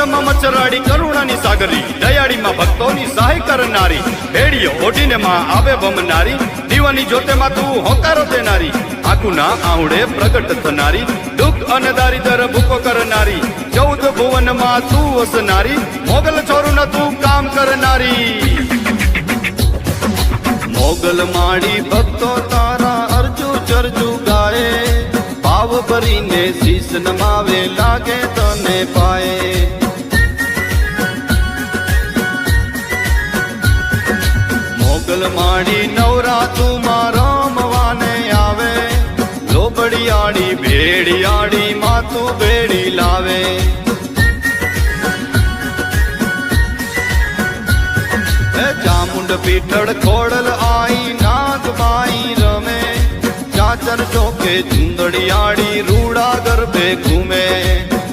કરુણામાં મચ્છરાડી કરુણાની સાગરી દયાળીમાં ભક્તોની સહાય કરનારી ભેડીઓ ઓઢીને માં આવે ભમનારી દીવાની જ્યોતેમાં તું હોકારો દેનારી આખું ના આહુડે પ્રગટ થનારી દુઃખ અને દારિદ્ર ભૂકો કરનારી 14 ભુવનમાં તું વસનારી મોગલ છોરું તું કામ કરનારી મોગલ માડી ભક્તો તારા અરજુ ચરજુ ગાય ભાવ ભરીને શીશ નમાવે લાગે તને પાએ મોગલ માડી નવરાતું માં રમવાને આવે લોબડિયાળી ભેડિયાળી માતું ભેડી લાવે ચામુંડ પીઠળ ખોડલ આઈ નાગ બાઈ રમે ચાચર ચોકે ચુંદડિયાળી રૂડા ગરબે ઘૂમે